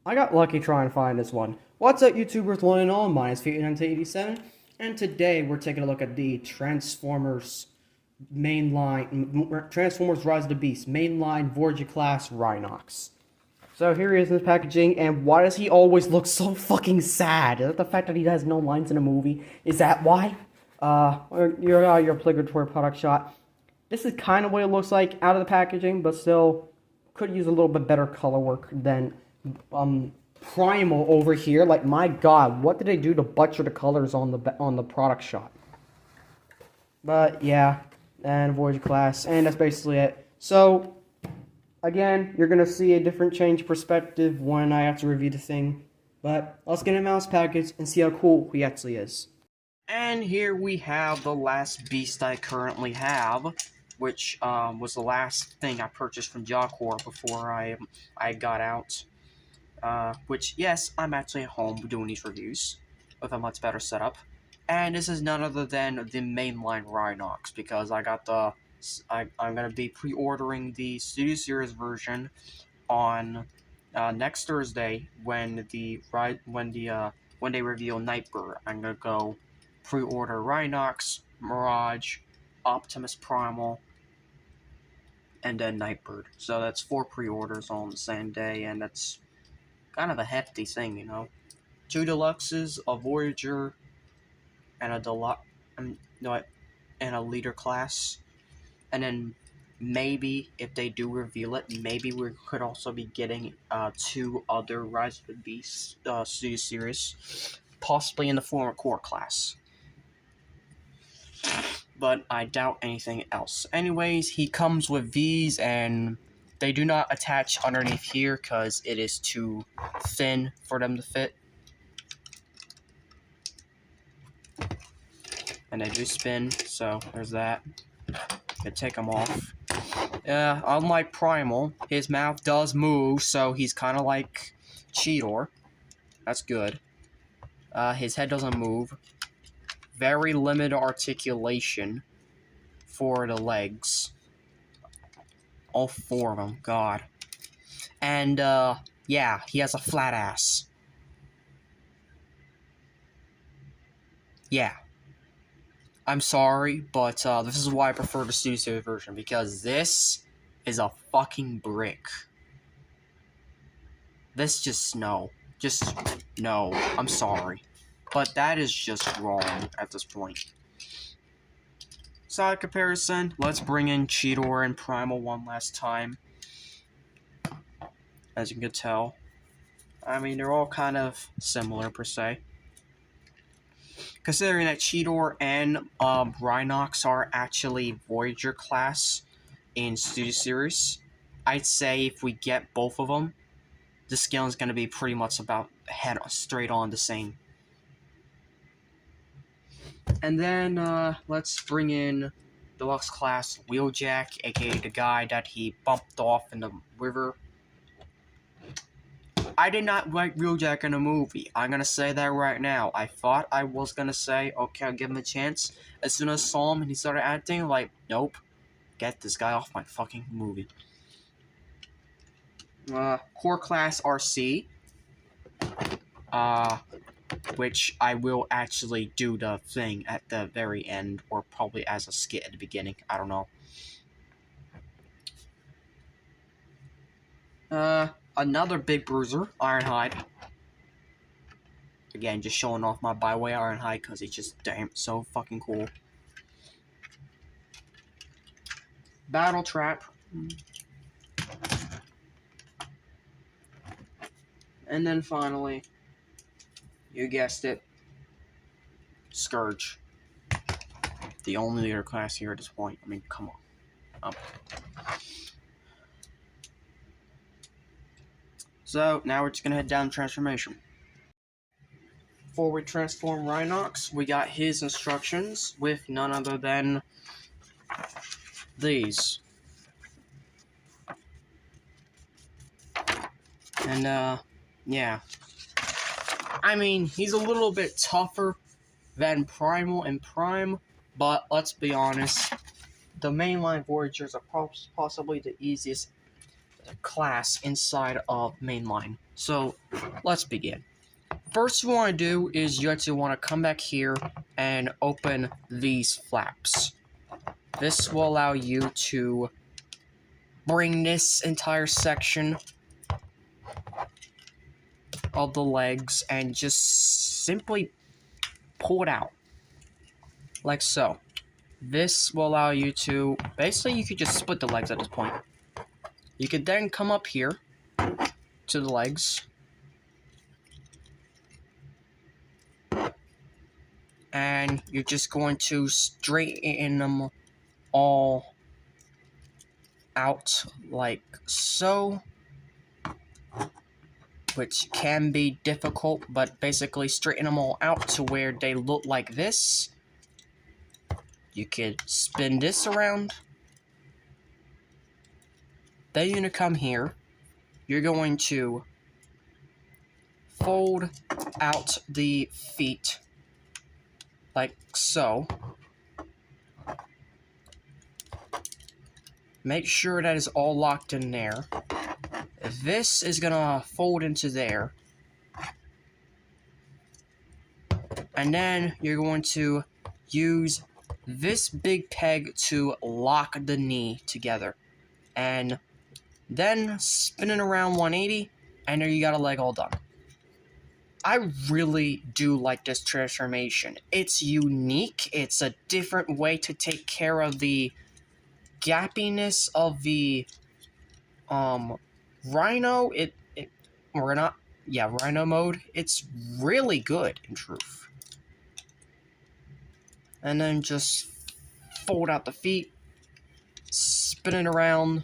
I got lucky trying to find this one. What's up, YouTubers? One and all, mine is Feet987, and today we're taking a look at the Transformers Transformers Rise of the Beast Mainline Voyager class Rhinox. So here he is in his packaging, and why does he always look so fucking sad? Is that the fact that he has no lines in the movie? Is that why? Your obligatory product shot. This is kind of what it looks like out of the packaging, but still could use a little bit better color work than Primal over here. Like, my god, what did they do to butcher the colors on the product shot? But yeah, and Voyager class, and that's basically it. So again, you're gonna see a different change perspective when I have to review the thing. But let's get him out of his package and see how cool he actually is. And here we have the last beast I currently have, which was the last thing I purchased from Jawcore before I got out. Which, yes, I'm actually at home doing these reviews with a much better setup. And this is none other than the mainline Rhinox, because I got I'm gonna be pre-ordering the Studio Series version on next Thursday when they reveal Nightbird. I'm gonna go pre-order Rhinox, Mirage, Optimus Primal, and then Nightbird. So that's 4 pre-orders on the same day, and that's kind of a hefty thing, you know. 2 deluxes, a Voyager, and a deluxe, and a leader class, and then maybe if they do reveal it, maybe we could also be getting 2 other Rise of the Beast Studio Series, possibly in the former core class. But I doubt anything else. Anyways, he comes with these, and they do not attach underneath here because it is too thin for them to fit. And they do spin, so there's that. Gonna take them off. Unlike Primal, his mouth does move, so he's kind of like Cheetor. That's good. His head doesn't move. Very limited articulation for the legs. All 4 of them, god. And, yeah, he has a flat ass. Yeah. I'm sorry, but, this is why I prefer the Studio Series version, because this is a fucking brick. This just, no. Just, no. I'm sorry. But that is just wrong at this point. Side comparison, let's bring in Cheetor and Primal one last time. As you can tell. I mean, they're all kind of similar, per se. Considering that Cheetor and Rhinox are actually Voyager class in Studio Series, I'd say if we get both of them, the scale is going to be pretty much about straight on the same. And then, let's bring in Deluxe Class Wheeljack, aka the guy that he bumped off in the river. I did not like Wheeljack in the movie. I'm gonna say that right now. I thought I was gonna say, okay, I'll give him a chance. As soon as I saw him and he started acting, like, nope. Get this guy off my fucking movie. Core Class RC. Which I will actually do the thing at the very end, or probably as a skit at the beginning. I don't know. Another big bruiser, Ironhide. Again, just showing off my byway Ironhide because he's just damn so fucking cool. Battle Trap. And then finally, you guessed it, Scourge. The only leader class here at this point. I mean, come on. So, now we're just gonna head down transformation. Before we transform Rhinox, we got his instructions with none other than these. And, yeah. I mean, he's a little bit tougher than Primal and Prime, but let's be honest, the mainline Voyagers are possibly the easiest class inside of Mainline. So let's begin. First you want to do is you actually want to come back here and open these flaps. This will allow you to bring this entire section of the legs and just simply pull it out. Like so. This will allow you to, basically you could just split the legs at this point. You could then come up here to the legs. And you're just going to straighten them all out like so. Which can be difficult, but basically straighten them all out to where they look like this. You could spin this around. Then you're going to come here. You're going to fold out the feet like so. Make sure that is all locked in there. This is going to fold into there. And then you're going to use this big peg to lock the knee together. And then spin it around 180, and there you got a leg all done. I really do like this transformation. It's unique. It's a different way to take care of the gappiness of the Rhino. Rhino mode. It's really good in truth. And then just fold out the feet, spin it around.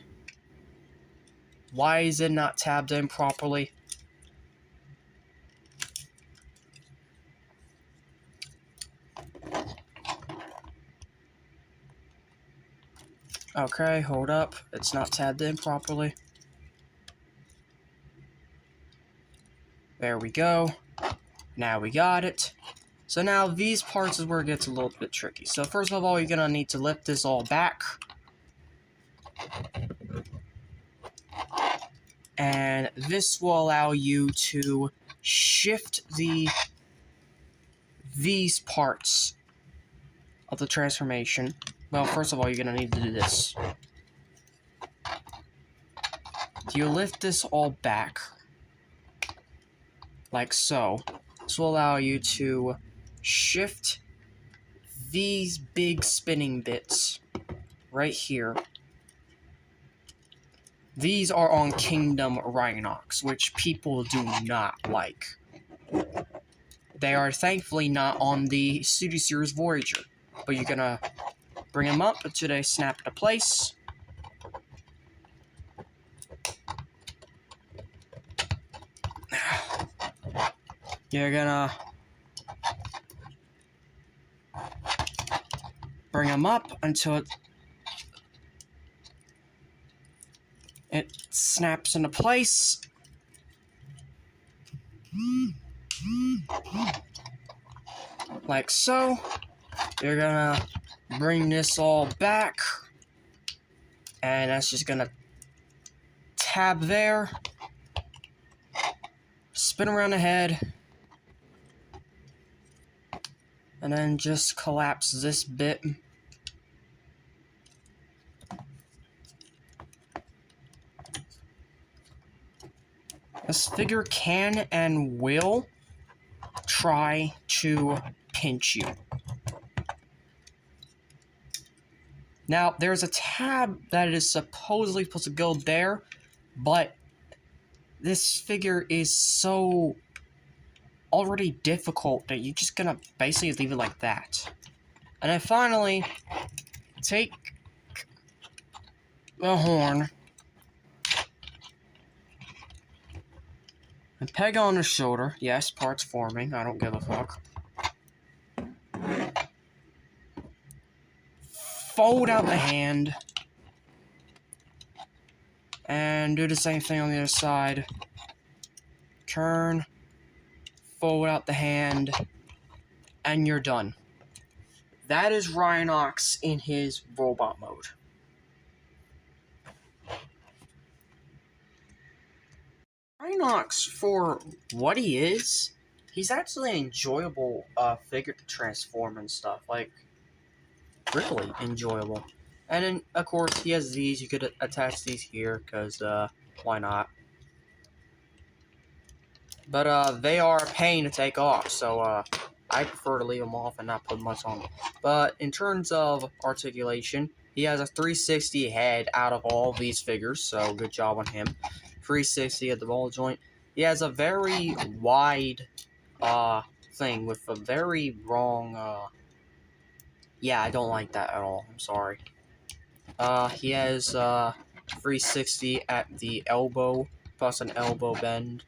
Why is it not tabbed in properly? Okay, hold up. It's not tabbed in properly. There we go. Now we got it. So now these parts is where it gets a little bit tricky. So first of all, you're going to need to lift this all back. And this will allow you to shift these parts of the transformation. Well, first of all, you're going to need to do this. You lift this all back, like so. This will allow you to shift these big spinning bits right here. These are on Kingdom Rhinox, which people do not like. They are thankfully not on the Studio Series Voyager, but you're gonna bring them up until they snap into place. You're gonna bring them up until it snaps into place. Like so. You're gonna bring this all back. And that's just gonna tab there. Spin around the head. And then just collapse this bit. This figure can and will try to pinch you. Now, there's a tab that is supposedly supposed to go there, but this figure is so already difficult that you're just gonna basically leave it like that. And then finally, take the horn and peg on the shoulder. Yes, parts forming. I don't give a fuck. Fold out the hand. And do the same thing on the other side. Turn. Fold out the hand. And you're done. That is Rhinox in his robot mode. Rhinox, for what he is, he's actually an enjoyable figure to transform and stuff. Like, really enjoyable. And then, of course, he has these. You could attach these here, because, why not? But, they are a pain to take off, so, I prefer to leave them off and not put much on them. But, in terms of articulation, he has a 360 head out of all these figures, so good job on him. 360 at the ball joint. He has a very wide, thing with a very wrong, yeah, I don't like that at all. I'm sorry. He has, 360 at the elbow, plus an elbow bend,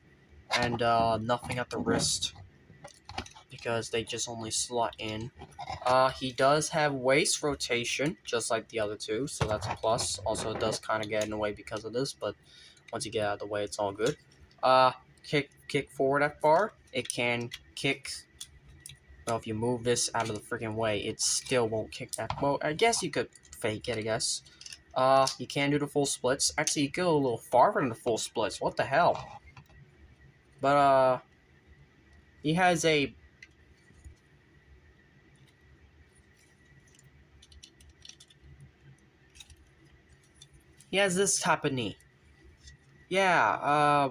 and, nothing at the wrist, because they just only slot in. He does have waist rotation, just like the other two, so that's a plus. Also, it does kind of get in the way because of this, but once you get out of the way, it's all good. Kick forward that far. It can kick. Well, if you move this out of the freaking way, it still won't kick back. Well, I guess you could fake it, I guess. You can do the full splits. Actually, you go a little farther than the full splits. What the hell? But, he has a... He has this type of knee. Yeah,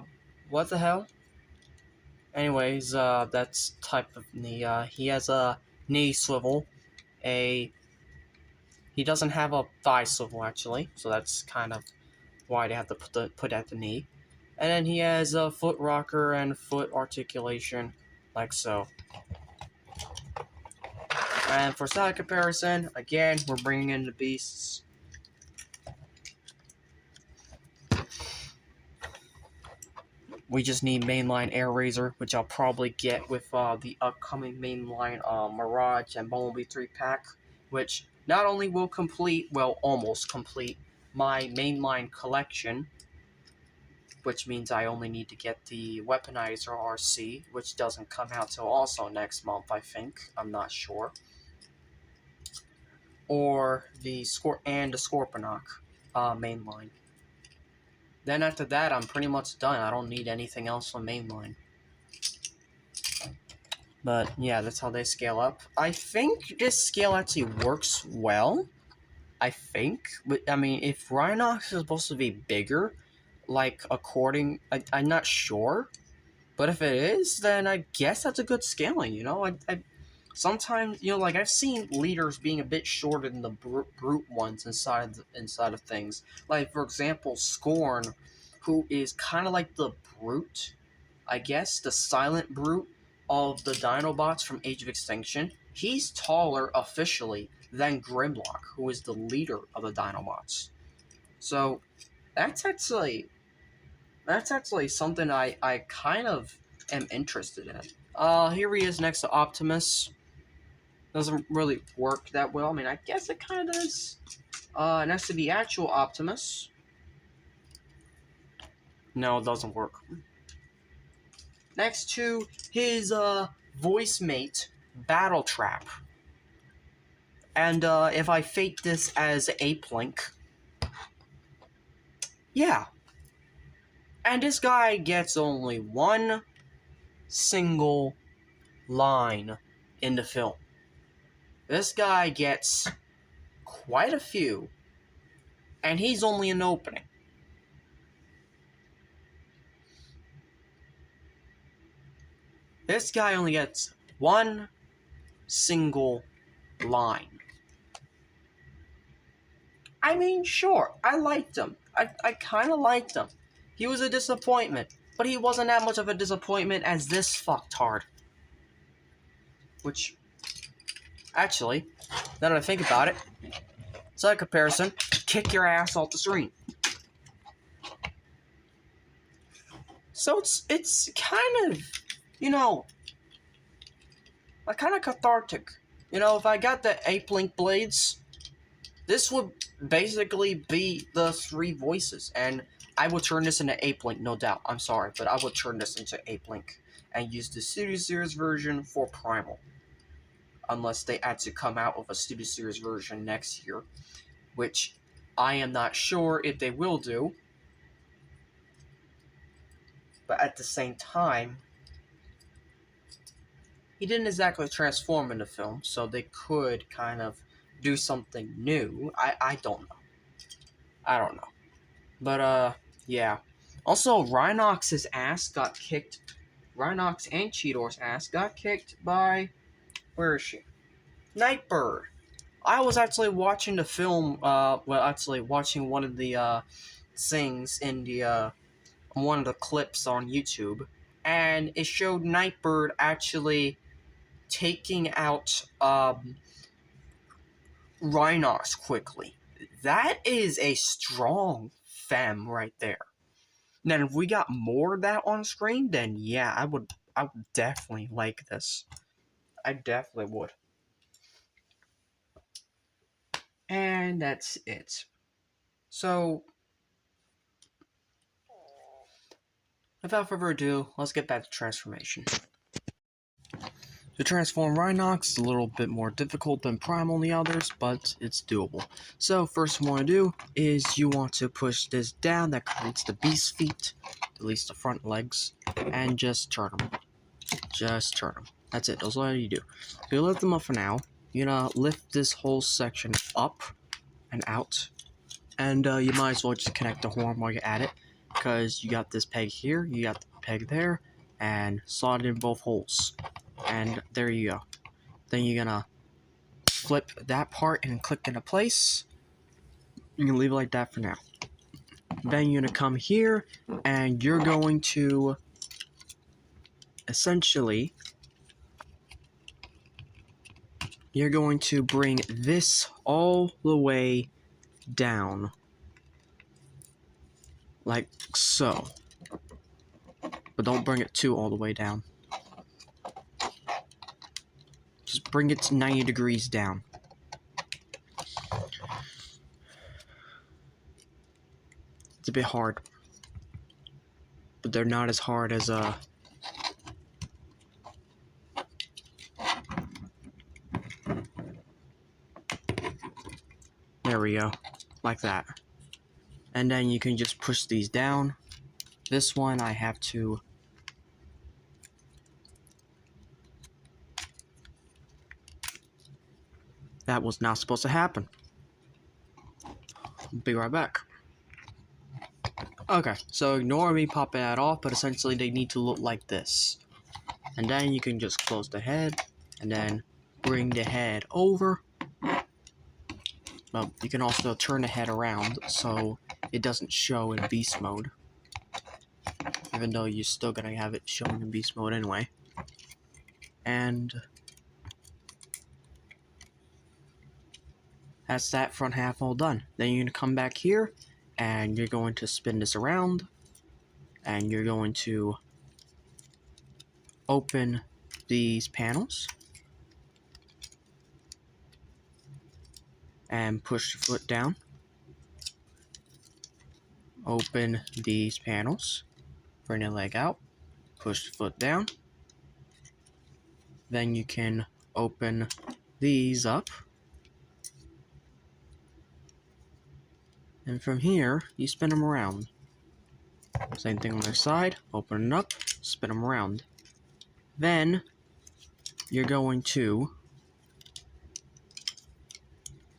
what the hell? Anyways, that's type of knee. He has a knee swivel. He doesn't have a thigh swivel, actually, so that's kind of why they have to put at the knee. And then he has a foot rocker and foot articulation, like so. And for side comparison, again, we're bringing in the beasts. We just need Mainline Air Razor, which I'll probably get with the upcoming Mainline Mirage and Bumblebee 3-pack, which not only will complete, well, almost complete, my Mainline collection, which means I only need to get the Weaponizer RC, which doesn't come out till also next month, I think. I'm not sure. Or the Scorponok Mainline. Then after that, I'm pretty much done. I don't need anything else from Mainline. But yeah, that's how they scale up. I think this scale actually works well. I think. But I mean, if Rhinox is supposed to be bigger, like I'm not sure. But if it is, then I guess that's a good scaling, you know? I sometimes, you know, like, I've seen leaders being a bit shorter than the brute ones inside of things. Like, for example, Scorn, who is kind of like the brute, I guess, the silent brute of the Dinobots from Age of Extinction. He's taller, officially, than Grimlock, who is the leader of the Dinobots. So, that's actually something I kind of am interested in. Here he is next to Optimus. Doesn't really work that well. I mean, I guess it kind of does. Next to the actual Optimus. No, it doesn't work. Next to his, voice mate, Battle Trap. And, if I fake this as Ape Link. Yeah. And this guy gets only one single line in the film. This guy gets quite a few, and he's only an opening. This guy only gets one single line. I mean, sure, I liked him. I kind of liked him. He was a disappointment, but he wasn't that much of a disappointment as this fucktard. Which, actually, now that I think about it, side comparison, kick your ass off the screen. So it's kind of, you know, kind of cathartic. You know, if I got the Ape Link blades, this would basically be the three voices, and I would turn this into Ape Link, no doubt. I'm sorry, but I would turn this into Ape Link and use the Studio Series version for Primal. Unless they actually come out with a Studio Series version next year, which I am not sure if they will do. but at the same time, he didn't exactly transform in the film, so they could kind of do something new. I don't know. I don't know. But, yeah. Also, Rhinox's ass got kicked. Rhinox and Cheetor's ass got kicked by... Where is she? Nightbird. I was actually watching the film, actually watching one of the, things in the, one of the clips on YouTube, and it showed Nightbird actually taking out, Rhinox quickly. That is a strong femme right there. Now, if we got more of that on screen, then yeah, I would definitely like this. I definitely would. And that's it. So, without further ado, let's get back to transformation. To transform Rhinox is a little bit more difficult than Primal and the others, but it's doable. So first thing you want to do is you want to push this down, that creates the beast feet, at least the front legs, and just turn them. Just turn them. That's it, that's all you do. So you lift them up for now, you're gonna lift this whole section up and out, and you might as well just connect the horn while you're at it, because you got this peg here, you got the peg there, and slot it in both holes. And there you go. Then you're gonna flip that part and click into place. You can leave it like that for now. Then you're gonna come here and you're going to essentially bring this all the way down. Like so. But don't bring it too all the way down. Just bring it to 90 degrees down. It's a bit hard. But they're not as hard as, there we go. Like that. And then you can just push these down. This one I have to... That was not supposed to happen. I'll be right back. Okay, so ignore me popping that off, but essentially they need to look like this. And then you can just close the head, and then bring the head over. Well, you can also turn the head around, so it doesn't show in beast mode. Even though you're still gonna have it showing in beast mode anyway. And... that's that front half all done. Then you're going to come back here, and you're going to spin this around, and you're going to open these panels, and push the foot down. Open these panels, bring the leg out, push the foot down. Then you can open these up. And from here, you spin them around. Same thing on the side, open it up, spin them around. Then, you're going to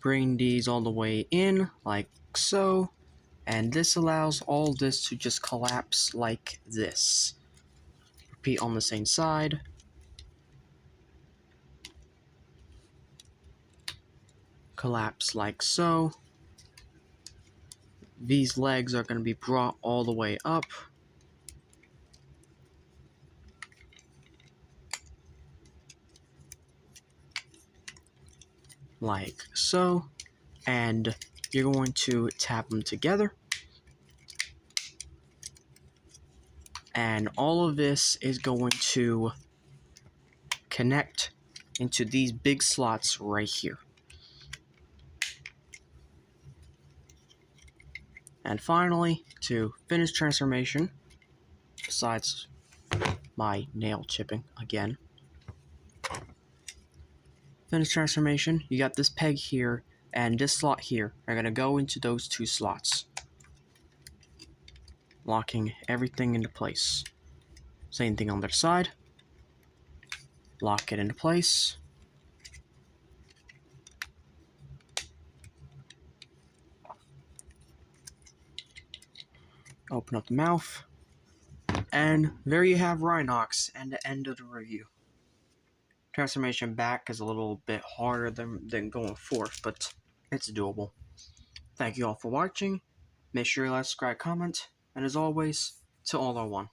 bring these all the way in, like so. And this allows all this to just collapse like this. Repeat on the same side. Collapse like so. These legs are going to be brought all the way up. Like so. And you're going to tap them together. And all of this is going to connect into these big slots right here. And finally, to finish transformation, besides my nail chipping again, finish transformation, you got this peg here and this slot here are going to go into those two slots, locking everything into place. Same thing on the other side. Lock it into place. Open up the mouth. And there you have Rhinox, and the end of the review. Transformation back is a little bit harder than going forth, but it's doable. Thank you all for watching. Make sure you like, subscribe, comment, and as always, to all are one.